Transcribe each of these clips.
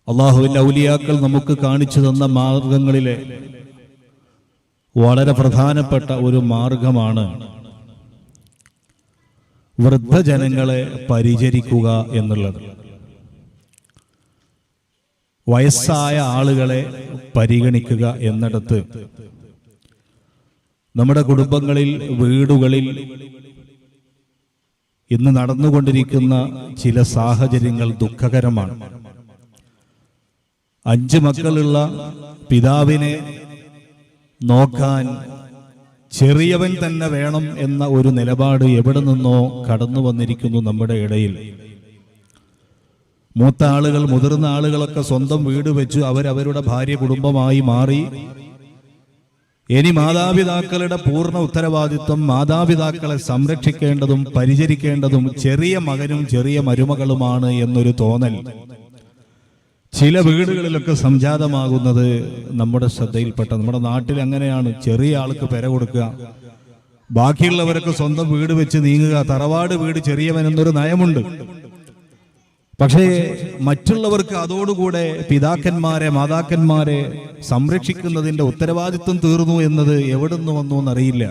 അള്ളാഹുവിന്റെ ഔലിയാക്കൾ നമുക്ക് കാണിച്ചു തന്ന മാർഗങ്ങളിലെ വളരെ പ്രധാനപ്പെട്ട ഒരു മാർഗമാണ് വൃദ്ധജനങ്ങളെ പരിചരിക്കുക എന്നുള്ളത്. വയസ്സായ ആളുകളെ പരിഗണിക്കുക എന്നിടത്ത് നമ്മുടെ കുടുംബങ്ങളിൽ, വീടുകളിൽ ഇന്ന് നടന്നുകൊണ്ടിരിക്കുന്ന ചില സാഹചര്യങ്ങൾ ദുഃഖകരമാണ്. 5 മക്കളുള്ള പിതാവിനെ നോക്കാൻ ചെറിയവൻ തന്നെ വേണം എന്ന ഒരു നിലപാട് എവിടെ നിന്നോ കടന്നു വന്നിരിക്കുന്നു നമ്മുടെ ഇടയിൽ. മൂത്ത ആളുകൾ, മുതിർന്ന ആളുകളൊക്കെ സ്വന്തം വീട് വെച്ചു അവരവരുടെ ഭാര്യ കുടുംബമായി മാറി. ഇനി മാതാപിതാക്കളുടെ പൂർണ്ണ ഉത്തരവാദിത്വം മാതാപിതാക്കളെ സംരക്ഷിക്കേണ്ടതും പരിചരിക്കേണ്ടതും ചെറിയ മകനും ചെറിയ മരുമകളുമാണ് എന്നൊരു തോന്നൽ ചില വീടുകളിലൊക്കെ സംജാതമാകുന്നത് നമ്മുടെ ശ്രദ്ധയിൽപ്പെട്ട. നമ്മുടെ നാട്ടിൽ അങ്ങനെയാണ്. ചെറിയ ആൾക്ക് പെര കൊടുക്കുക, ബാക്കിയുള്ളവരൊക്കെ സ്വന്തം വീട് വെച്ച് നീങ്ങുക. തറവാട് വീട് ചെറിയവൻ എന്നൊരു നയമുണ്ട്. പക്ഷേ മറ്റുള്ളവർക്ക് അതോടുകൂടെ പിതാക്കന്മാരെ, മാതാക്കന്മാരെ സംരക്ഷിക്കുന്നതിന്റെ ഉത്തരവാദിത്വം തീർന്നു എന്നത് എവിടുന്ന് വന്നു എന്നറിയില്ല.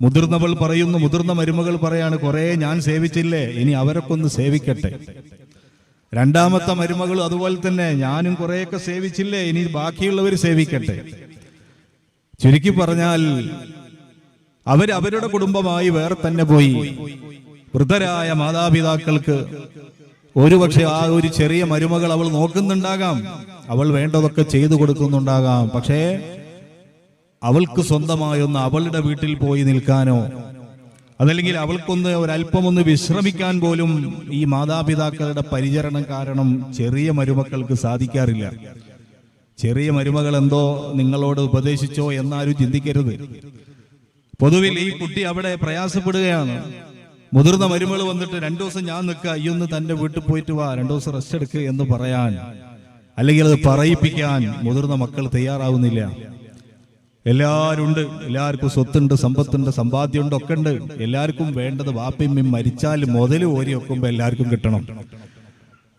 മുതിർന്നവൾ പറയുന്നു, മുതിർന്ന മരുമകൾ പറയാണ്, കുറെ ഞാൻ സേവിച്ചില്ലേ, ഇനി അവരൊക്കെ ഒന്ന് സേവിക്കട്ടെ. രണ്ടാമത്തെ മരുമകൾ അതുപോലെ തന്നെ, ഞാനും കുറെയൊക്കെ സേവിച്ചില്ലേ, ഇനി ബാക്കിയുള്ളവർ സേവിക്കട്ടെ. ചുരുക്കി പറഞ്ഞാൽ അവരുടെ കുടുംബമായി വേറെ തന്നെ പോയി. വൃദ്ധരായ മാതാപിതാക്കൾക്ക് ഒരുപക്ഷെ ആ ഒരു ചെറിയ മരുമകൾ അവൾ നോക്കുന്നുണ്ടാകാം, അവൾ വേണ്ടതൊക്കെ ചെയ്തു കൊടുക്കുന്നുണ്ടാകാം. പക്ഷേ അവൾക്ക് സ്വന്തമായൊന്ന് അവളുടെ വീട്ടിൽ പോയി നിൽക്കാനോ അതല്ലെങ്കിൽ അവൾക്കൊന്ന് ഒരല്പമൊന്ന് വിശ്രമിക്കാൻ പോലും ഈ മാതാപിതാക്കളുടെ പരിചരണം കാരണം ചെറിയ മരുമക്കൾക്ക് സാധിക്കാറില്ല. ചെറിയ മരുമകൾ എന്തോ നിങ്ങളോട് ഉപദേശിച്ചോ എന്നാരും ചിന്തിക്കരുത്. പൊതുവിൽ ഈ കുട്ടി അവിടെ പ്രയാസപ്പെടുകയാണ്. മുതിർന്ന മരുമകൾ വന്നിട്ട് 2 ദിവസം ഞാൻ നിൽക്കുക, അയ്യൊന്ന് തന്റെ വീട്ടിൽ പോയിട്ട് വാ, 2 ദിവസം റെസ്റ്റ് എടുക്കുക എന്ന് പറയാൻ, അല്ലെങ്കിൽ അത് പറയിപ്പിക്കാൻ മുതിർന്ന മക്കൾ തയ്യാറാവുന്നില്ല. എല്ലാവരും ഉണ്ട്, എല്ലാവർക്കും സ്വത്തുണ്ട്, സമ്പത്തുണ്ട്, സമ്പാദ്യമുണ്ട്, ഒക്കെ ഉണ്ട്. എല്ലാവർക്കും വേണ്ടത് വാപ്പിയും മരിച്ചാൽ മുതൽ ഓരി വെക്കുമ്പോൾ എല്ലാവർക്കും കിട്ടണം.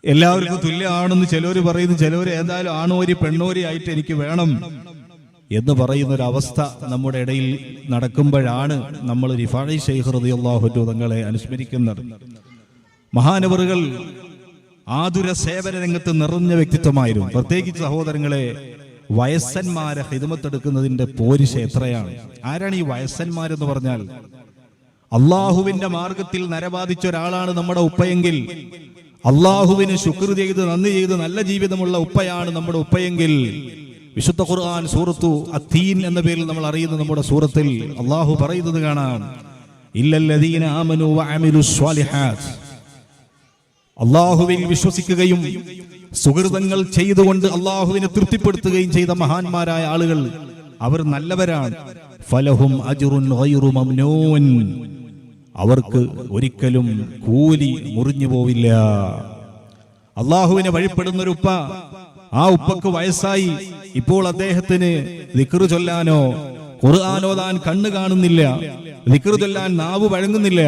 എല്ലാവർക്കും തുല്യമാണെന്ന് ചിലവർ പറയുന്നു, ചിലവർ ഏതായാലും ആണോരി പെണ്ണോരി ആയിട്ട് എനിക്ക് വേണം എന്ന് പറയുന്നൊരവസ്ഥ നമ്മുടെ ഇടയിൽ നടക്കുമ്പോഴാണ് നമ്മൾ റിഫാഇ ശൈഖ് റളിയല്ലാഹു അൻഹു തങ്ങളെ അനുസ്മരിക്കുന്നത്. മഹാനവറുകൾ ആതുര സേവന രംഗത്ത് നിറഞ്ഞ വ്യക്തിത്വമായിരുന്നു. പ്രത്യേകിച്ച് സഹോദരങ്ങളെ, വയസ്സന്മാരെ ഹിദ്മത്തെടുക്കുന്നതിന്റെ പോരിശ എത്രയാണ്. ആരാണ് ഈ വയസ്സന്മാരെന്ന് പറഞ്ഞാൽ? അള്ളാഹുവിന്റെ മാർഗത്തിൽ നരബാധിച്ച ഒരാളാണ് നമ്മുടെ ഉപ്പയെങ്കിൽ, അള്ളാഹുവിന് ശുക്ർ ചെയ്ത് നന്ദി ചെയ്ത് നല്ല ജീവിതമുള്ള ഉപ്പയാണ് നമ്മുടെ ഉപ്പയെങ്കിൽ, വിശുദ്ധ ഖുർആൻ സൂറത്തു അത്തീൻ എന്ന പേരിൽ നമ്മൾ അറിയുന്ന നമ്മുടെ സൂറത്തിൽ അള്ളാഹു പറയുന്നത് കാണാം, ഇല്ലല്ലദീന ആമനു വഅമിലുസ് സ്വാലിഹാത്ത്, അള്ളാഹുവിൽ വിശ്വസിക്കുകയും സുഹൃതങ്ങൾ ചെയ്തുകൊണ്ട് അള്ളാഹുവിനെ തൃപ്തിപ്പെടുത്തുകയും ചെയ്ത മഹാന്മാരായ ആളുകൾ, അവർ നല്ലവരാണ്. ഫലഹും അജ്റുൻ ഗൈറു മംനൂൻ, അവർക്ക് ഒരിക്കലും കൂലി മുറിഞ്ഞു പോവില്ല. അള്ളാഹുവിനെ വഴിപ്പെടുന്നൊരു ഉപ്പ, ആ ഉപ്പക്ക് വയസ്സായി, ഇപ്പോൾ അദ്ദേഹത്തിന് ദിക്റ് ചൊല്ലാനോ ഖുർആൻ ഓതാൻ കണ്ണ് കാണുന്നില്ല, ദിക്റ് ചൊല്ലാൻ നാവ് വഴങ്ങുന്നില്ല,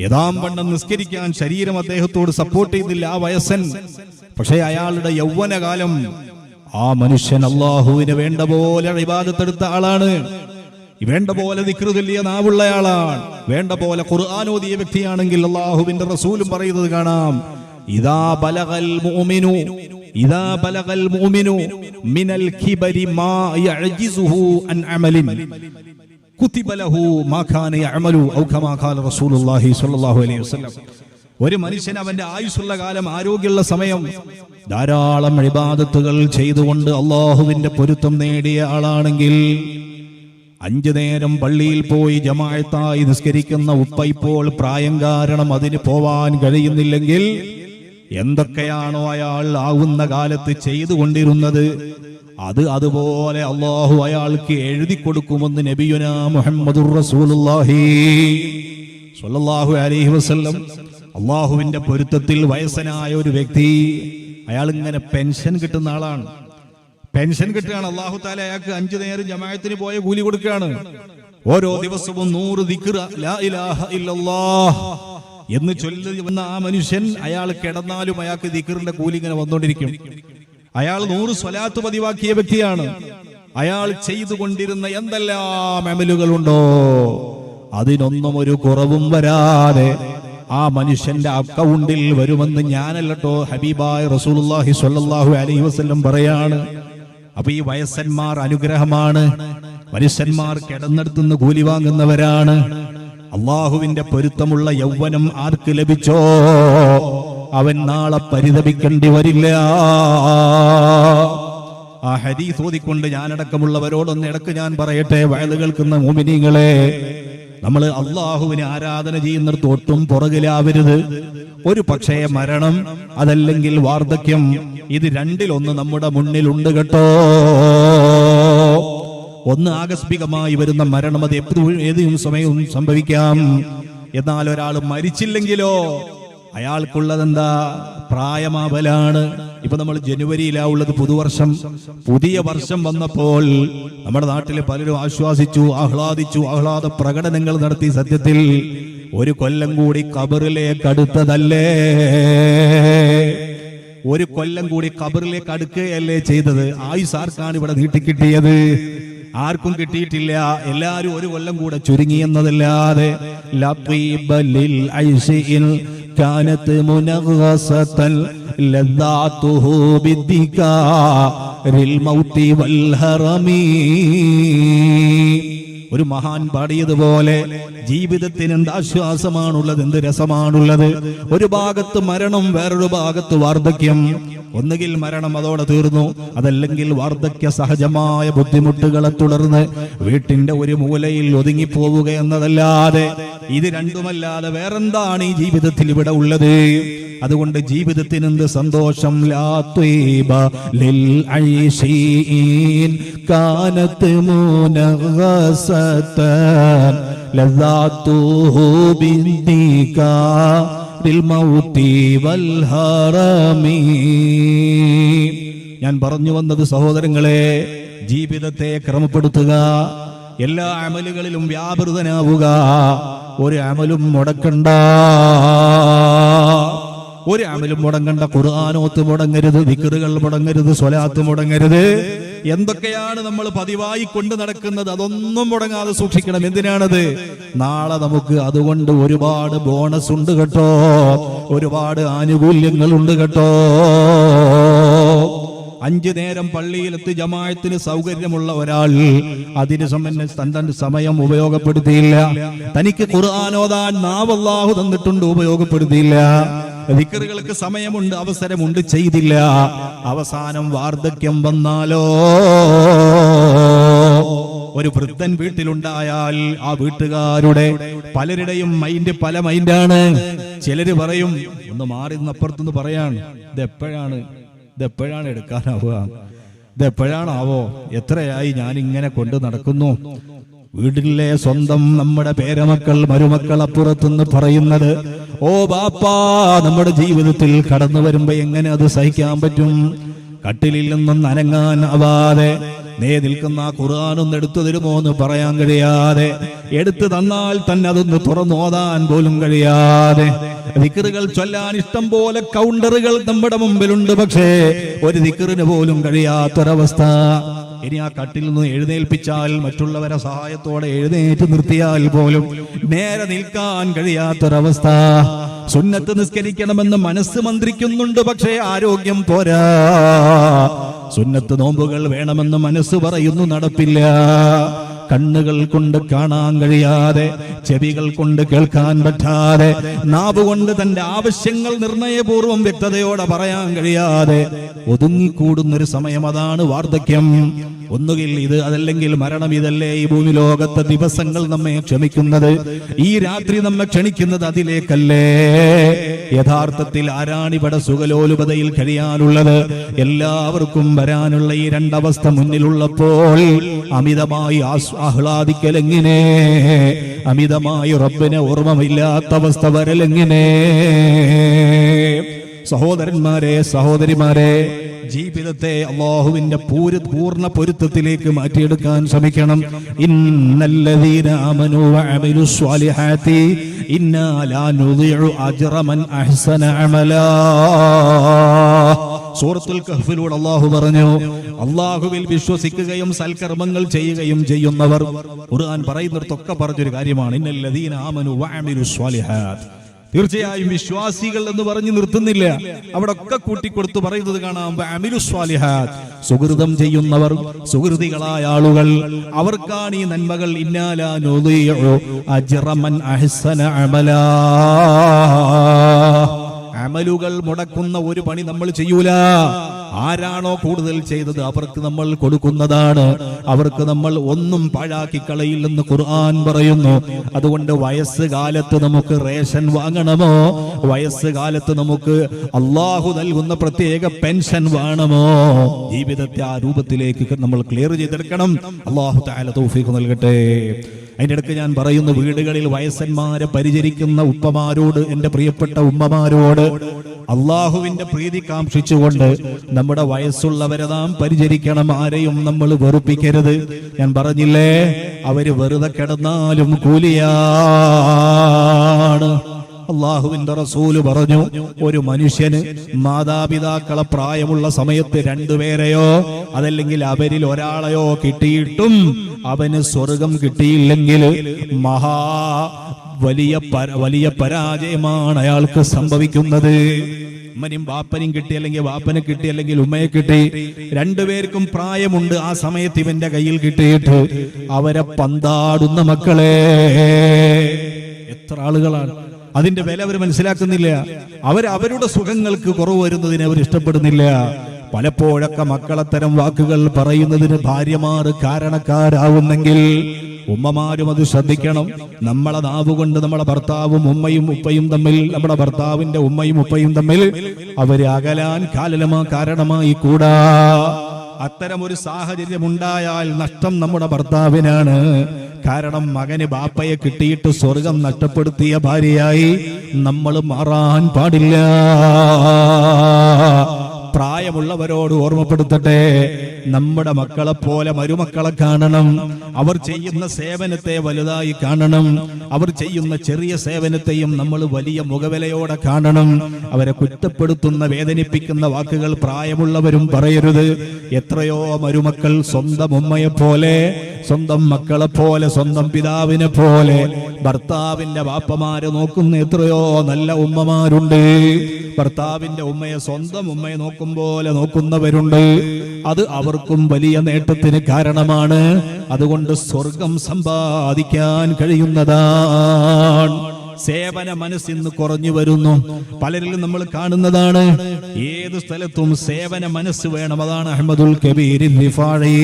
യഥാംവണ്ണം നിസ്കരിക്കാൻ ശരീരം അദ്ദേഹത്തോട് സപ്പോർട്ട് ചെയ്യുന്നില്ല ആ വയസ്സൻ. പക്ഷേ അയാളുടെ യൗവനകാലം ആ മനുഷ്യൻ അള്ളാഹുവിന് വേണ്ട പോലെ ഇബാദത്തെടുത്ത ആളാണ്, വേണ്ട പോലെ ദിക്റ് ചൊല്ലിയ നാവുള്ളയാളാണ്, വേണ്ട പോലെ ഖുർആൻ ഓതിയ വ്യക്തിയാണെങ്കിൽ അള്ളാഹുവിന്റെ റസൂലും പറയുന്നത് കാണാം, ഇദാ ബലഗൽ മുഅ്മിനു മിനൽ കിബരി മാ യഅജിസുഹു അൻ അമലിൻ കുതിബ ലഹു മാ കാന യഅമലു ഔ കമാ ഖാല റസൂലുള്ളാഹി സ്വല്ലല്ലാഹു അലൈഹി വസല്ലം. ഒരു മനുഷ്യൻ അവന്റെ ആയുസ്സുള്ള കാലം, ആരോഗ്യമുള്ള സമയം ധാരാളം ഇബാദത്തുകൾ ചെയ്തുകൊണ്ട് അള്ളാഹുവിന്റെ പൊരുത്തം നേടിയ ആളാണെങ്കിൽ, 5 നേരം പള്ളിയിൽ പോയി ജമാഅത്തായി നിസ്കരിക്കുന്ന ഉപ്പ ഇപ്പോൾ പ്രായം കാരണം അതിന് പോവാൻ കഴിയുന്നില്ലെങ്കിൽ, എന്തൊക്കെയാണോ അയാൾ ആവുന്ന കാലത്ത് ചെയ്തുകൊണ്ടിരുന്നത് അത് അതുപോലെ അള്ളാഹു അയാൾക്ക് എഴുതി കൊടുക്കുമെന്ന് നബിയുനാ മുഹമ്മദുർ റസൂലുള്ളാഹി സ്വല്ലല്ലാഹു അലൈഹി വസല്ലം. അള്ളാഹുവിന്റെ പൊരുത്തത്തിൽ വയസ്സനായ ഒരു വ്യക്തി, അയാൾ ഇങ്ങനെ പെൻഷൻ കിട്ടുന്ന ആളാണ്. പെൻഷൻ കിട്ടുകയാണ്. അള്ളാഹു തആല അയാൾക്ക് 5 നേരം ജമാഅത്തിന് പോയ കൂലി കൊടുക്കുകയാണ്. ഓരോ ദിവസവും 100 ദിക്ർ ലാ ഇലാഹ ഇല്ലല്ലാഹ് എന്ന് ചൊല്ലുന്ന ആ മനുഷ്യൻ അയാൾ കിടന്നാലും അയാൾക്ക് ദിക്റിന്റെ കൂലി ഇങ്ങനെ വന്നുകൊണ്ടിരിക്കും. അയാൾ 100 സ്വലാത്ത് പതിവാക്കിയ വ്യക്തിയാണ്. അയാൾ ചെയ്തുകൊണ്ടിരുന്ന എന്തെല്ലാം അമലുകളുണ്ടോ അതിനൊന്നും ഒരു കുറവും വരാതെ ആ മനുഷ്യന്റെ അക്കൗണ്ടിൽ വരുമെന്ന് ഞാനല്ലോ ഹബീബായ റസൂലുള്ളാഹി സ്വല്ലല്ലാഹു അലൈഹി വസല്ലം പറയാണ്. അപ്പൊ ഈ വയസ്സന്മാർ അനുഗ്രഹമാണ്. മനുഷ്യന്മാർ കിടന്നെടുത്തുനിന്ന് കൂലി വാങ്ങുന്നവരാണ്. അള്ളാഹുവിന്റെ പൊരുത്തമുള്ള യൗവനം ആർക്ക് ലഭിച്ചോ അവൻ നാളെ പരിതപിക്കേണ്ടി വരില്ല. ആ ഹദീസ് ഓതിക്കൊണ്ട് ഞാനടക്കമുള്ളവരോടൊന്ന് ഇടക്ക് ഞാൻ പറയട്ടെ, വയല് കേൾക്കുന്ന മുഅ്മിനീങ്ങളെ, നമ്മൾ അള്ളാഹുവിനെ ആരാധന ചെയ്യുന്നിടത്ത് ഒട്ടും പുറകിലാവരുത്. ഒരു പക്ഷേ മരണം അതല്ലെങ്കിൽ വാർദ്ധക്യം, ഇത് രണ്ടിലൊന്ന് നമ്മുടെ മുന്നിലുണ്ട് കേട്ടോ. ഒന്ന് ആകസ്മികമായി വരുന്ന മരണം, അത് എപ്പോഴും ഏതും സമയവും സംഭവിക്കാം. എന്നാൽ ഒരാൾ മരിച്ചില്ലെങ്കിലോ അയാൾക്കുള്ളതെന്താ? പ്രായമാവലാണ്. ഇപ്പൊ നമ്മൾ ജനുവരിയിലാ ഉള്ളത്, പുതുവർഷം. പുതിയ വർഷം വന്നപ്പോൾ നമ്മുടെ നാട്ടില് പലരും ആശ്വാസിച്ചു, ആഹ്ലാദിച്ചു, ആഹ്ലാദ പ്രകടനങ്ങൾ നടത്തി. സത്യത്തിൽ ഒരു കൊല്ലം കൂടി ഖബറിലേക്ക് അടുത്തതല്ലേ? ഒരു കൊല്ലം കൂടി ഖബറിലേക്ക് അടുക്കുകയല്ലേ ചെയ്തത്? ആയുസ് ആർക്കാണ് ഇവിടെ നീട്ടിക്കിട്ടിയത്? ആർക്കും കിട്ടിയിട്ടില്ല. എല്ലാരും ഒരു കൊല്ലം കൂടെ ചുരുങ്ങി എന്നതല്ലാതെ. ലത്തീബലിൽ ഐശിൽ കാനത്ത് മുനഗ്ഗസതൻ ലദ്ദാതുഹു ബിദ്ദികാരിൽ മൗതി വൽ ഹറമി. ഒരു മഹാൻ പാടിയതുപോലെ ജീവിതത്തിന് എന്ത് ആശ്വാസമാണുള്ളത്, എന്ത് രസമാണുള്ളത്. ഒരു ഭാഗത്ത് മരണം, വേറൊരു ഭാഗത്ത് വാർദ്ധക്യം. ഒന്നുകിൽ മരണം, അതോടെ തീർന്നു. അതല്ലെങ്കിൽ വാർദ്ധക്യ സഹജമായ ബുദ്ധിമുട്ടുകളെ തുടർന്ന് വീട്ടിന്റെ ഒരു മൂലയിൽ ഒതുങ്ങിപ്പോവുക എന്നതല്ലാതെ, ഇത് രണ്ടുമല്ലാതെ വേറെന്താണ് ഈ ജീവിതത്തിൽ ഇവിടെ ഉള്ളത്? അതുകൊണ്ട് ജീവിതത്തിന് എന്ത് സന്തോഷം. ലാ ത്വീബ ലിൽ ഐശീൻ കാനത്ത് മുനഗ്ഗസതൻ ലദ്ദാതുഹു ബിദ്ദികാരിൽ മൗതി വൽ ഹറമി. ഞാൻ പറഞ്ഞു വന്നത് സഹോദരങ്ങളെ, ജീവിതത്തെ ക്രമപ്പെടുത്തുക, എല്ലാ അമലുകളിലും വ്യാപൃതനാവുക, ഒരു അമലും മുടക്കണ്ട. ഒരു അമലും മുടങ്ങണ്ട. ഖുർആനോത്ത് മുടങ്ങരുത്, ദിക്റുകൾ മുടങ്ങരുത്, സ്വലാത്ത് മുടങ്ങരുത്. എന്തൊക്കെയാണ് നമ്മൾ പതിവായി കൊണ്ട് നടക്കുന്നത്, അതൊന്നും മുടങ്ങാതെ സൂക്ഷിക്കണം. എന്തിനാണത്? നാളെ നമുക്ക് അതുകൊണ്ട് ഒരുപാട് ബോണസ് ഉണ്ട് കേട്ടോ, ഒരുപാട് ആനുകൂല്യങ്ങൾ ഉണ്ട് കേട്ടോ. 5 നേരം പള്ളിയിലെത്തി ജമാഅത്തിന് സൗകര്യമുള്ള ഒരാൾ അതിന് തന്റെ സമയം ഉപയോഗപ്പെടുത്തിയില്ല. തനിക്ക് ഖുർആൻ ഓതാൻ നാവ് അല്ലാഹു തന്നിട്ടുണ്ട്, ഉപയോഗപ്പെടുത്തിയില്ല. ദിക്റുകൾക്ക് സമയമുണ്ട്, അവസരമുണ്ട്, ചെയ്തില്ല. അവസാനം വാർദ്ധക്യം വന്നാലോ? ഒരു വൃദ്ധൻ വീട്ടിലുണ്ടായാൽ ആ വീട്ടുകാരുടെ പലരുടെയും മൈൻഡ് പല മൈൻഡാണ്. ചിലര് പറയും, ഒന്ന് മാറി അപ്പുറത്തുനിന്ന് പറയാണ്, ഇതെപ്പോഴാണ് എടുക്കാനാവുക, ഇതെപ്പോഴാണാവോ, എത്രയായി ഞാനിങ്ങനെ കൊണ്ട് നടക്കുന്നു. വീട്ടിലെ സ്വന്തം നമ്മുടെ പേരമക്കൾ, മരുമക്കൾ അപ്പുറത്തുനിന്ന് പറയുന്നത്, ഓ ബാപ്പാ, നമ്മുടെ ജീവിതത്തിൽ കടന്നു വരുമ്പോ എങ്ങനെ അത് സഹിക്കാൻ പറ്റും? കട്ടിലിൽ നിന്നും അനങ്ങാൻ ആവാതെ നിൽക്കുന്ന ആ ഖുർആനൊന്ന് എടുത്തു തരുമോ എന്ന് പറയാൻ കഴിയാതെ, എടുത്തു തന്നാൽ തന്നെ അതൊന്ന് തുറന്നു ഓതാൻ പോലും കഴിയാതെ, ദിക്റുകൾ ചൊല്ലാൻ ഇഷ്ടം പോലെ കൗണ്ടറുകൾ നമ്മുടെ മുമ്പിലുണ്ട്, പക്ഷേ ഒരു ദിക്റിന് പോലും കഴിയാത്തൊരവസ്ഥ. ഇനി ആ കട്ടിൽ നിന്ന് എഴുന്നേൽപ്പിച്ചാൽ, മറ്റുള്ളവരെ സഹായത്തോടെ എഴുന്നേറ്റ് നിർത്തിയാൽ പോലും നേരെ നിൽക്കാൻ കഴിയാത്തൊരവസ്ഥ. സുന്നത്ത് നിസ്കരിക്കണമെന്ന് മനസ്സ് മന്ത്രിക്കുന്നുണ്ട്, പക്ഷേ ആരോഗ്യം പോരാ. സുന്നത്ത് നോമ്പുകൾ വേണമെന്ന് മനസ്സ് പറയുന്നു, നടപ്പില്ല. കണ്ണുകൾ കൊണ്ട് കാണാൻ കഴിയാതെ, ചെവികൾ കൊണ്ട് കേൾക്കാൻ പറ്റാതെ, നാവ് കൊണ്ട് തന്റെ ആവശ്യങ്ങൾ നിർണയപൂർവ്വം വ്യക്തതയോടെ പറയാൻ കഴിയാതെ ഒതുങ്ങിക്കൂടുന്നൊരു സമയം, അതാണ് വാർദ്ധക്യം. ഒന്നുകിൽ ഇത്, അതല്ലെങ്കിൽ മരണം. ഇതല്ലേ ഈ ഭൂമി ലോകത്തെ ദിവസങ്ങൾ നമ്മെ ക്ഷമിക്കുന്നത്? ഈ രാത്രി നമ്മെ ക്ഷണിക്കുന്നത് അതിലേക്കല്ലേ? യഥാർത്ഥത്തിൽ ആരാണിവിടെ സുഖലോലുപതയിൽ കഴിയാനുള്ളത്? എല്ലാവർക്കും വരാനുള്ള ഈ രണ്ടവസ്ഥ മുന്നിലുള്ളപ്പോൾ അമിതമായി ആഹ്ലാദിക്കലെങ്ങനെ? അമിതമായി റബ്ബിനെ ഓർമ്മയില്ലാത്ത അവസ്ഥ വരലെങ്ങനെ? സഹോദരന്മാരെ, സഹോദരിമാരെ, ജീവിതത്തെ അല്ലാഹുവിന്റെ പൂർണ്ണ പൊരുത്തത്തിലേക്ക് മാറ്റിയെടുക്കാൻ ശ്രമിക്കണം. ഇന്നല്ലദീന ആമനൂ വഅമിലുസ് സ്വാലിഹാത്തി ഇന്നാ ലാ നുദിഉ അജ്റ മൻ അഹ്സന അമലാ. സൂറത്തുൽ കഹ്ഫിലൂടെ അല്ലാഹു പറഞ്ഞു, അല്ലാഹുവിൽ വിശ്വസിക്കുകയും സൽക്കർമ്മങ്ങൾ ചെയ്യുകയും ചെയ്യുന്നവർ, ഖുർആൻ പറയുന്നിടത്തൊക്കെ പറഞ്ഞൊരു കാര്യമാണ്, ഇന്നല്ലദീന ആമനൂ വഅമിലുസ് സ്വാലിഹാത്ത്. തീർച്ചയായും വിശ്വാസികൾ എന്ന് പറഞ്ഞു നിർത്തുന്നില്ല, അവിടെ ഒക്കെ കൂട്ടിക്കൊടുത്ത് പറയുന്നത് കാണാം, വഅമിലുസ് സ്വാലിഹാത്ത്, സുകൃതം ചെയ്യുന്നവർ, സുകൃതികളായ ആളുകൾ, അവർക്കാണ് ഈ നന്മകൾ. ഇന്നാ ലാ നുദിഉ അജ്റ മൻ അഹ്സന അമലാ. അമലുകൾ മുടക്കുന്ന ഒരു പണി നമ്മൾ ചെയ്യൂല. ആരാണോ കൂടുതൽ ചെയ്തത് അവർക്ക് നമ്മൾ കൊടുക്കുന്നതാണ്. അവർക്ക് നമ്മൾ ഒന്നും പാഴാക്കി കളയില്ലെന്ന് ഖുർആൻ പറയുന്നു. അതുകൊണ്ട് വയസ്സുകാലത്ത് നമുക്ക് റേഷൻ വാങ്ങണമോ, വയസ്സുകാലത്ത് നമുക്ക് അള്ളാഹു നൽകുന്ന പ്രത്യേക പെൻഷൻ വേണമോ, ജീവിതത്തെ ആ രൂപത്തിലേക്ക് നമ്മൾ ക്ലിയർ ചെയ്തെടുക്കണം. അള്ളാഹു തആല തൗഫീഖ് നൽകട്ടെ. അതിൻ്റെ ഇടയ്ക്ക് ഞാൻ പറയുന്നു, വീടുകളിൽ വയസ്സന്മാരെ പരിചരിക്കുന്ന ഉപ്പമാരോട്, എൻ്റെ പ്രിയപ്പെട്ട ഉമ്മമാരോട്, അള്ളാഹുവിന്റെ പ്രീതി കാംക്ഷിച്ചുകൊണ്ട് നമ്മുടെ വയസ്സുള്ളവരെ നാം പരിചരിക്കണം. ആരെയും നമ്മൾ വെറുപ്പിക്കരുത്. ഞാൻ പറഞ്ഞില്ലേ, അവര് വെറുതെ കിടന്നാലും കൂലിയാണ്. അള്ളാഹുവിന്റെ റസൂല് പറഞ്ഞു, ഒരു മനുഷ്യന് മാതാപിതാക്കളെ പ്രായമുള്ള സമയത്ത് രണ്ടുപേരെയോ അതല്ലെങ്കിൽ അവരിൽ ഒരാളെയോ കിട്ടിയിട്ടും അവന് സ്വർഗം കിട്ടിയില്ലെങ്കിൽ വലിയ പരാജയമാണ് അയാൾക്ക് സംഭവിക്കുന്നത്. ഉമ്മനും ബാപ്പനും കിട്ടി, അല്ലെങ്കിൽ ബാപ്പനെ കിട്ടി, അല്ലെങ്കിൽ ഉമ്മയെ കിട്ടി, രണ്ടുപേർക്കും പ്രായമുണ്ട്. ആ സമയത്ത് ഇവന്റെ കയ്യിൽ കിട്ടിയിട്ട് അവരെ പന്താടുന്ന മക്കളെ എത്ര ആളുകളാണ്. അതിന്റെ വില അവർ മനസ്സിലാക്കുന്നില്ല. അവരുടെ സുഖങ്ങൾക്ക് കുറവ് വരുന്നതിനെ അവർ ഇഷ്ടപ്പെടുന്നില്ല. പലപ്പോഴൊക്കെ മക്കളത്തരം വാക്കുകൾ പറയുന്നതിന് ഭാര്യമാർ കാരണക്കാരാവുന്നെങ്കിൽ ഉമ്മമാരും അത് ശ്രദ്ധിക്കണം. നമ്മളെ നാവുകൊണ്ട് നമ്മുടെ ഭർത്താവും ഉമ്മയും ഉപ്പയും തമ്മിൽ, നമ്മുടെ ഭർത്താവിന്റെ ഉമ്മയും ഉപ്പയും തമ്മിൽ അവര് അകലാൻ കാരണമായി കൂടാ. അത്തരമൊരു സാഹചര്യം ഉണ്ടായാൽ നഷ്ടം നമ്മുടെ ഭർത്താവിനാണ്. കാരണം മകന് ബാപ്പയെ കിട്ടിയിട്ട് സ്വർഗം നഷ്ടപ്പെടുത്തിയ ഭാര്യയായി നമ്മൾ മാറാൻ പാടില്ല. പ്രായമുള്ളവരോട് ഓർമ്മപ്പെടുത്തട്ടെ, നമ്മുടെ മക്കളെ പോലെ മരുമക്കളെ കാണണം. അവർ ചെയ്യുന്ന സേവനത്തെ വലുതായി കാണണം. അവർ ചെയ്യുന്ന ചെറിയ സേവനത്തെയും നമ്മൾ വലിയ മുഖവിലയോടെ കാണണം. അവരെ കുറ്റപ്പെടുത്തുന്ന, വേദനിപ്പിക്കുന്ന വാക്കുകൾ പ്രായമുള്ളവരും പറയരുത്. എത്രയോ മരുമക്കൾ സ്വന്തം ഉമ്മയെ പോലെ, സ്വന്തം മക്കളെ പോലെ, സ്വന്തം പിതാവിനെ പോലെ ഭർത്താവിന്റെ ബാപ്പമാരെ നോക്കുന്ന എത്രയോ നല്ല ഉമ്മമാരുണ്ട്. ഭർത്താവിന്റെ ഉമ്മയെ സ്വന്തം ഉമ്മയെ നോക്കും പോലെ നോക്കുന്നവരുണ്ട്. അത് അവർക്കും വലിയ നേട്ടത്തിന് കാരണമാണ്. അതുകൊണ്ട് സ്വർഗം സമ്പാദിക്കാൻ കഴിയുന്നതാണ്. സേവന മനസ്സിന്ന് കുറഞ്ഞു വരുന്നു. പലരിലും നമ്മൾ കാണുന്നതാണ്. ഏത് സ്ഥലത്തും സേവന മനസ്സ് വേണം. അതാണ് അഹ്മദുൽ കബീർ റിഫാഈ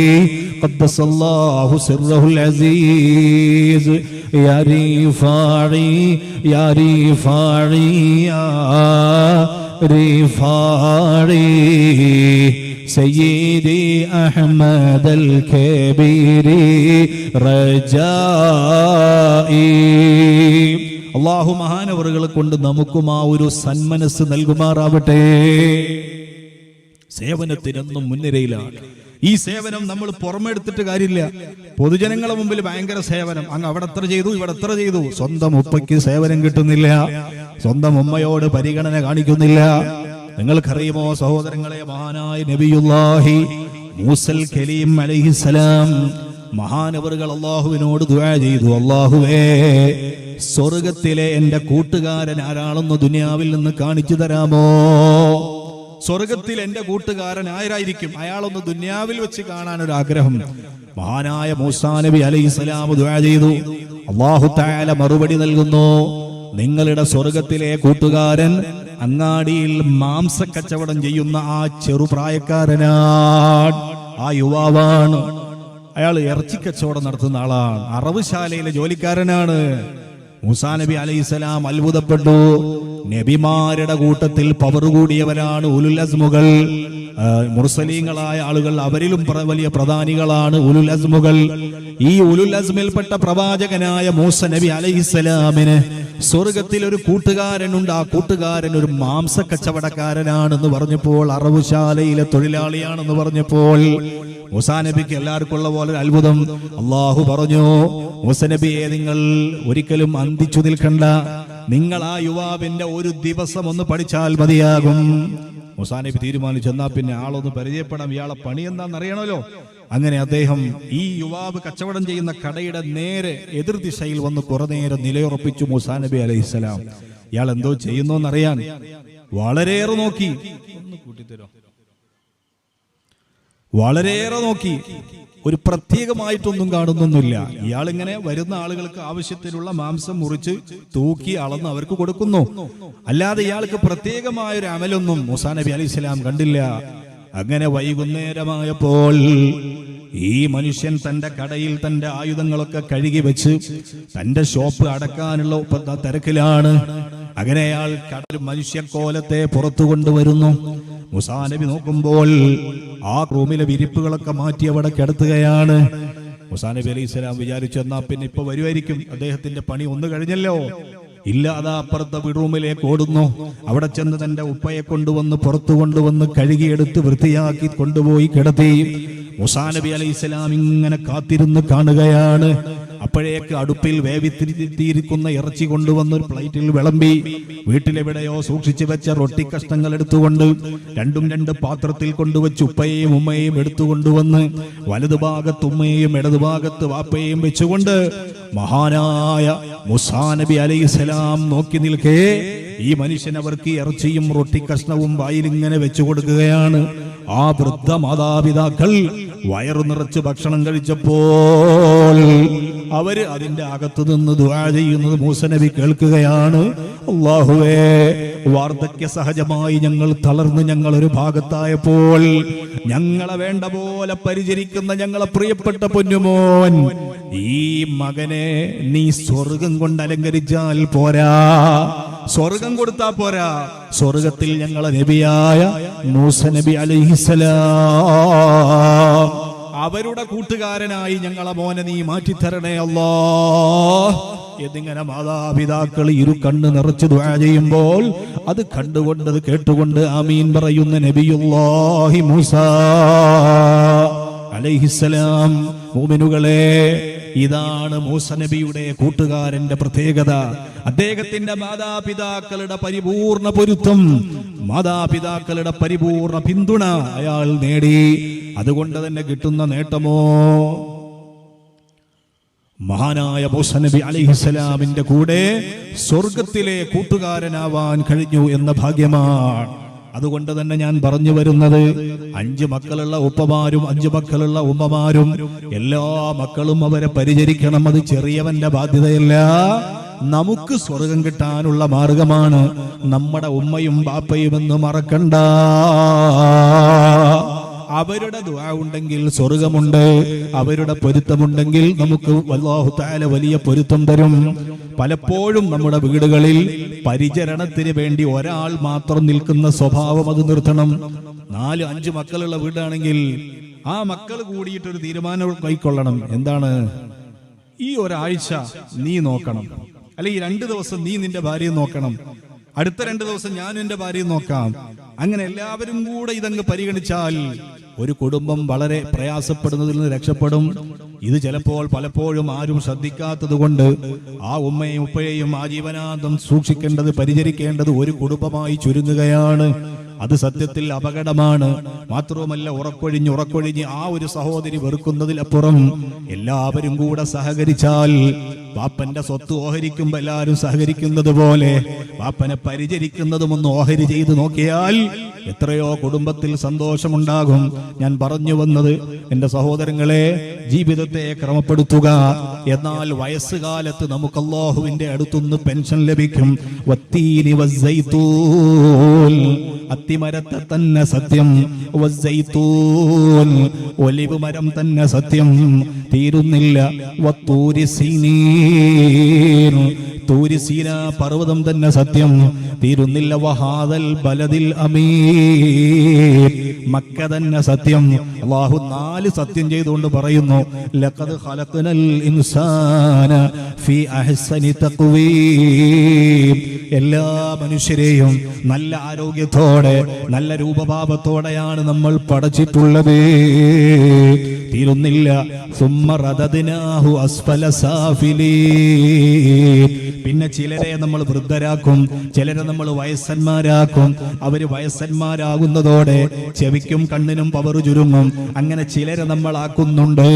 ഖദ്ദസല്ലാഹു സിർറഹുൽ അസീസ്. യാ റിഫാഈ യാ റിഫാഈ യാ റിഫാഈ സയ്യിദി അഹ്മദൽ കബീരി റജാഈ. അല്ലാഹു മഹാനവറുകളെ കൊണ്ട് നമുക്കും ആ ഒരു സന്മനസ് നൽകുമാറാവട്ടെ. സേവനത്തിനൊന്നും മുൻനിരയിലാണ്. ഈ സേവനം നമ്മൾ പുറമെടുത്തിട്ട് കാര്യമില്ല. പൊതുജനങ്ങളെ മുമ്പിൽ ഭയങ്കര സേവനം, അങ്ങ് അവിടെ എത്ര ചെയ്തു, ഇവിടെ എത്ര ചെയ്തു. സ്വന്തം ഉപ്പയ്ക്ക് സേവനം കിട്ടുന്നില്ല, സ്വന്തം ഉമ്മയോട് പരിഗണന കാണിക്കുന്നില്ല. നിങ്ങൾക്കറിയുമോ സഹോദരങ്ങളെ, മഹാനായ നബിയുല്ലാഹി മൂസൽ കലീം അലൈഹിസ്സലാം മഹാനവറുകൾ അല്ലാഹുവിനോട് ദുആ ചെയ്തു, അല്ലാഹുവേ സ്വർഗത്തിലെ എന്റെ കൂട്ടുകാരൻ ആരാണെന്ന് ദുനിയാവിൽ നിന്ന് കാണിച്ചു തരാമോ? സ്വർഗത്തിൽ എന്റെ കൂട്ടുകാരൻ ആരായിരിക്കും? അയാളൊന്ന് ദുനിയാവിൽ വെച്ച് കാണാൻ ഒരു ആഗ്രഹം. മഹാനായ മൂസാ നബി അലൈഹിസ്സലാം ദുആ ചെയ്തു. അല്ലാഹു തആല മറുപടി നൽകുന്നു, നിങ്ങളുടെ സ്വർഗത്തിലെ കൂട്ടുകാരൻ അങ്ങാടിയിൽ മാംസക്കച്ചവടം ചെയ്യുന്ന ആ ചെറുപ്രായക്കാരനാണ്, ആ യുവാവാണ്. അയാൾ ഇറച്ചിക്കച്ചവടം നടത്തുന്ന ആളാണ്, അറവുശാലയിലെ ജോലിക്കാരനാണ്. മൂസാ നബി അലൈഹിസ്സലാം അത്ഭുതപ്പെട്ടു. നബിമാരുടെ കൂട്ടത്തിൽ പവർ കൂടിയവരാണ് ഉലുൽ അസ്മുകൾ. മുർസലീങ്ങളായ ആളുകൾ, അവരിലും വലിയ പ്രധാനികളാണ് ഉലുൽ അസ്മുകൾ. ഈ ഉലുൽ അസ്മിൽപ്പെട്ട പ്രവാചകനായ മൂസ നബി അലൈഹിസ്സലാമിന് സ്വർഗത്തിൽ ഒരു കൂട്ടുകാരനുണ്ട്. ആ കൂട്ടുകാരൻ ഒരു മാംസ കച്ചവടക്കാരനാണെന്ന് പറഞ്ഞപ്പോൾ, അറവുശാലയിലെ തൊഴിലാളിയാണെന്ന് പറഞ്ഞപ്പോൾ മൂസാ നബിക്ക് എല്ലാവർക്കും ഉള്ള പോലെ ഒരു അത്ഭുതം. അള്ളാഹു പറഞ്ഞു, മൂസ നബിയെ, നിങ്ങൾ ഒരിക്കലും അന്തിച്ചു നിൽക്കണ്ട, നിങ്ങൾ ആ യുവാവിന്റെ ഒരു ദിവസം ഒന്ന് പഠിച്ചാൽ മതിയാകും. മൂസാ നബി തീരുമാനിച്ചു, എന്നാ പിന്നെ ആളൊന്ന് പരിചയപ്പെടാം, ഇയാളെ പണി എന്താണെന്ന് അറിയണമല്ലോ. അങ്ങനെ അദ്ദേഹം ഈ യുവാവ് കച്ചവടം ചെയ്യുന്ന കടയുടെ നേരെ എതിർദിശയിൽ വന്ന് കുറെ നേരം നിലയുറപ്പിച്ചു. മൂസാ നബി അലൈഹിസ്സലാം ഇയാൾ എന്തോ ചെയ്യുന്നോന്നറിയാൻ വളരെയേറെ നോക്കി. വളരെയേറെ നോക്കി, ഒരു പ്രത്യേകമായിട്ടൊന്നും കാണുന്നൊന്നുമില്ല. ഇയാൾ ഇങ്ങനെ വരുന്ന ആളുകൾക്ക് ആവശ്യത്തിനുള്ള മാംസം മുറിച്ച് തൂക്കി അളന്ന് അവർക്ക് കൊടുക്കുന്നു. അല്ലാതെ ഇയാൾക്ക് പ്രത്യേകമായ ഒരു അമലൊന്നും മൂസാ നബി അലൈഹി സ്വലാം കണ്ടില്ല. അങ്ങനെ വൈകുന്നേരമായപ്പോൾ ഈ മനുഷ്യൻ തന്റെ കടയിൽ തന്റെ ആയുധങ്ങളൊക്കെ കഴുകി വെച്ച് തന്റെ ഷോപ്പ് അടക്കാനുള്ള തിരക്കിലാണ്. അങ്ങനെ അയാൾ മനുഷ്യക്കോലത്തെ പുറത്തു കൊണ്ടുവരുന്നു. മൂസാ നബി നോക്കുമ്പോൾ ആ റൂമിലെ വിരിപ്പുകളൊക്കെ മാറ്റി അവിടെ കിടത്തുകയാണ്. മൂസാ നബി അലൈഹി സ്വലാം വിചാരിച്ചു, എന്നാ പിന്നെ ഇപ്പൊ വരുമായിരിക്കും, അദ്ദേഹത്തിന്റെ പണി ഒന്ന് കഴിഞ്ഞല്ലോ. ഇല്ല, അതാ അപ്പുറത്തെ റൂമിലേക്ക് ഓടുന്നു. അവിടെ ചെന്ന് തന്റെ ഉപ്പയെ കൊണ്ടുവന്ന് പുറത്തു കൊണ്ടുവന്ന് കഴുകിയെടുത്ത് വൃത്തിയാക്കി കൊണ്ടുപോയി കിടത്തി. മൂസാ നബി അലൈഹി സ്വലാം ഇങ്ങനെ കാത്തിരുന്ന് കാണുകയാണ്. അപ്പോഴേക്ക് അടുപ്പിൽ വേവിത്തിരിക്കുന്ന ഇറച്ചി കൊണ്ടുവന്ന് ഒരു പ്ലേറ്റിൽ വിളമ്പി, വീട്ടിലെവിടെയോ സൂക്ഷിച്ചു വെച്ച റൊട്ടി കഷ്ണങ്ങൾ എടുത്തുകൊണ്ട് രണ്ട് പാത്രത്തിൽ കൊണ്ടുവച്ച് ഉപ്പയെയും ഉമ്മയെയും എടുത്തുകൊണ്ടുവന്ന് വലതുഭാഗത്ത് ഉമ്മയെയും ഇടതുഭാഗത്ത് വാപ്പയെയും വെച്ചുകൊണ്ട് മഹാനായ മൂസാ നബി അലൈഹിസ്സലാം നോക്കി നിൽക്കേ ഈ മനുഷ്യൻ അവർക്ക് ഇറച്ചിയും റൊട്ടി കഷ്ണവും വായിലിങ്ങനെ വെച്ചു കൊടുക്കുകയാണ്. ആ വൃദ്ധ മാതാപിതാക്കൾ വയറു നിറച്ച് ഭക്ഷണം കഴിച്ചപ്പോൾ അവര് അതിന്റെ അകത്തു നിന്ന് ദുആ ചെയ്യുന്നത് മൂസ നബി കേൾക്കുകയാണ്. അല്ലാഹുവേ, വാർദ്ധക്യ സഹജമായി ഞങ്ങൾ തളർന്ന് ഞങ്ങൾ ഒരു ഭാഗത്തായപ്പോൾ ഞങ്ങളെ വേണ്ട പോലെ പരിചരിക്കുന്ന ഞങ്ങളെ പ്രിയപ്പെട്ട പൊന്നുമോൻ ഈ മകനെ നീ സ്വർഗം കൊണ്ട് അലങ്കരിച്ചാൽ പോരാ, സ്വർഗം കൊടുത്താ പോരാ, സ്വർഗത്തിൽ ഞങ്ങളെ നബിയായ മൂസ നബി അലൈഹിസ്സലാം അവരുടെ കൂട്ടുകാരനായി ഞങ്ങളെ മോനെ നീ മാറ്റിത്തരണേ അല്ലാഹ് എന്നിങ്ങനെ മാതാപിതാക്കൾ ഇരു കണ്ണ് നിറച്ച് ദുആ ചെയ്യുമ്പോൾ അത് കണ്ടുകൊണ്ട് അത് കേട്ടുകൊണ്ട് ആമീൻ പറയുന്ന നബിയുല്ലാഹി മൂസ അലൈഹിസ്സലാം. മുഅ്മിനുകളെ, ഇതാണ് മൂസ നബിയുടെ കൂട്ടുകാരന്റെ പ്രത്യേകത. അദ്ദേഹത്തിന്റെ മാതാപിതാക്കളുടെ പരിപൂർണ പൊരുത്തം, മാതാപിതാക്കളുടെ പരിപൂർണ പിന്തുണ അയാൾ നേടി. അതുകൊണ്ട് തന്നെ കിട്ടുന്ന നേട്ടമോ, മഹാനായ മൂസ നബി അലൈഹിസ്സലാമിന്റെ കൂടെ സ്വർഗത്തിലെ കൂട്ടുകാരനാവാൻ കഴിഞ്ഞു എന്ന ഭാഗ്യമാണ്. അതുകൊണ്ട് തന്നെ ഞാൻ പറഞ്ഞു വരുന്നത്, 5 മക്കളുള്ള ഉപ്പമാരും 5 മക്കളുള്ള ഉമ്മമാരും എല്ലാ മക്കളും അവരെ പരിചരിക്കണം. അത് ചെറിയവന്റെ ബാധ്യതയല്ല, നമുക്ക് സ്വർഗം കിട്ടാനുള്ള മാർഗമാണ്. നമ്മുടെ ഉമ്മയും ബാപ്പയും എന്ന് മറക്കണ്ട. അവരുടെ ദുആ ഉണ്ടെങ്കിൽ സ്വർഗമുണ്ട്, അവരുടെ പൊരുത്തമുണ്ടെങ്കിൽ നമുക്ക് അല്ലാഹു തആല വലിയ പൊരുത്തം തരും. പലപ്പോഴും നമ്മുടെ വീടുകളിൽ പരിചരണത്തിന് വേണ്ടി ഒരാൾ മാത്രം നിൽക്കുന്ന സ്വഭാവം അത് നിർത്തണം. 4-5 മക്കളുള്ള വീടാണെങ്കിൽ ആ മക്കൾ കൂടിയിട്ടൊരു തീരുമാനം കൈക്കൊള്ളണം. എന്താണ്? ഈ ഒരാഴ്ച നീ നോക്കണം, അല്ലെങ്കിൽ 2 ദിവസം നീ നിന്റെ ഭാര്യയെ നോക്കണം, അടുത്ത 2 ദിവസം ഞാനും എന്റെ ഭാര്യയും നോക്കാം. അങ്ങനെ എല്ലാവരും കൂടെ ഇതങ്ങ് പരിഗണിച്ചാൽ ഒരു കുടുംബം വളരെ പ്രയാസപ്പെടുന്നതിൽ നിന്ന് രക്ഷപ്പെടും. ഇത് ചിലപ്പോൾ പലപ്പോഴും ആരും ശ്രദ്ധിക്കാത്തത് കൊണ്ട് ആ ഉമ്മയും ഉപ്പയെയും ആജീവനാന്തം സൂക്ഷിക്കേണ്ടത്, പരിചരിക്കേണ്ടത് ഒരു കുടുംബമായി ചുരുങ്ങുകയാണ്. അത് സത്യത്തിൽ അപകടമാണ്. മാത്രവുമല്ല, ഉറക്കൊഴിഞ്ഞ് ആ ഒരു സഹോദരി വെറുക്കുന്നതിലപ്പുറം എല്ലാവരും കൂടെ സഹകരിച്ചാൽ, വാപ്പന്റെ സ്വത്ത് ഓഹരിക്കുമ്പോ എല്ലാവരും സഹകരിക്കുന്നത് പോലെ വാപ്പനെ പരിചരിക്കുന്നതും ഒന്ന് ഓഹരി ചെയ്ത് നോക്കിയാൽ എത്രയോ കുടുംബത്തിൽ സന്തോഷമുണ്ടാകും. ഞാൻ പറഞ്ഞു വന്നത്, എന്റെ സഹോദരങ്ങളെ, ജീവിതത്തെ ക്രമപ്പെടുത്തുക. എന്നാൽ വയസ്സുകാലത്ത് നമുക്ക് അല്ലാഹുവിന്റെ അടുത്തുനിന്ന് പെൻഷൻ ലഭിക്കും. വത്തീനി വസ്സൈത്തൂൻ, അത്തിമരത്തെ തന്നെ സത്യം, വസ്സൈത്തൂൻ, ഒലിവ് മരം തന്നെ സത്യം, തീരുന്നില്ല. വത്തൂരി സീനീൻ, തൂരി സീന പർവ്വതം തന്നെ സത്യം, തീരുന്നില്ല. വഹാദൽ ബലദിൽ അമീൻ, മക്ക തന്നെ സത്യം. അല്ലാഹു 4 സത്യം ചെയ്തുകൊണ്ട് പറയുന്നു, ലഖദ് ഖലഖ്നൽ ഇൻസാന ഫീ അഹ്സനി തഖ്വീം. എല്ലാ മനുഷ്യരെയും നല്ല ആരോഗ്യത്തോടെ നല്ല രൂപഭാവത്തോടെയാണ് നമ്മൾ പടച്ചിട്ടുള്ളത്. തീരുന്നില്ല. സുമ്മ റദദ്നാഹു അസ്ഫല സാഫിലീൻ. പിന്നെ ചിലരെ നമ്മൾ വൃദ്ധരാക്കും, ചിലരെ നമ്മൾ വയസ്സന്മാരാക്കും. അവര് വയസ്സന്മാരാകുന്നതോടെ ചെവിക്കും കണ്ണിനും പവർ ചുരുങ്ങും. അങ്ങനെ ചിലരെ നമ്മൾ ആക്കുന്നുണ്ട്.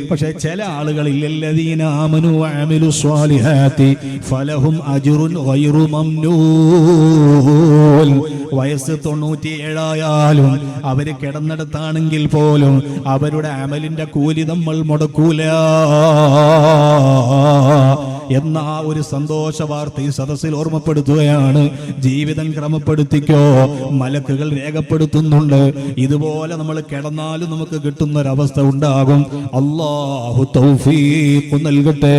പക്ഷെ ചില ആളുകൾ ഇല്ലല്ലദീന ആമനു വഅമിലു സ്വാലിഹാത്തി ഫലഹും അജ്റുൻ ഗൈറു മംനൂൻ. വയസ്സ് 97 ആയാലും അവര് കിടന്നിടത്താണെങ്കിൽ പോലും അവരുടെ അമലിന്റെ കൂലി നമ്മൾ മുടക്കൂല എന്ന ആ ഒരു സന്തോഷ വാർത്ത ഈ സദസ്സിൽ ഓർമ്മപ്പെടുത്തുകയാണ്. ജീവിതം ക്രമപ്പെടുത്തിക്കോ, മലക്കുകൾ രേഖപ്പെടുത്തുന്നുണ്ട്. ഇതുപോലെ നമ്മൾ കിടന്നാലും നമുക്ക് കിട്ടുന്ന ഒരവസ്ഥ ഉണ്ടാകും. അല്ലാഹു തൗഫീഖ് നൽകട്ടെ.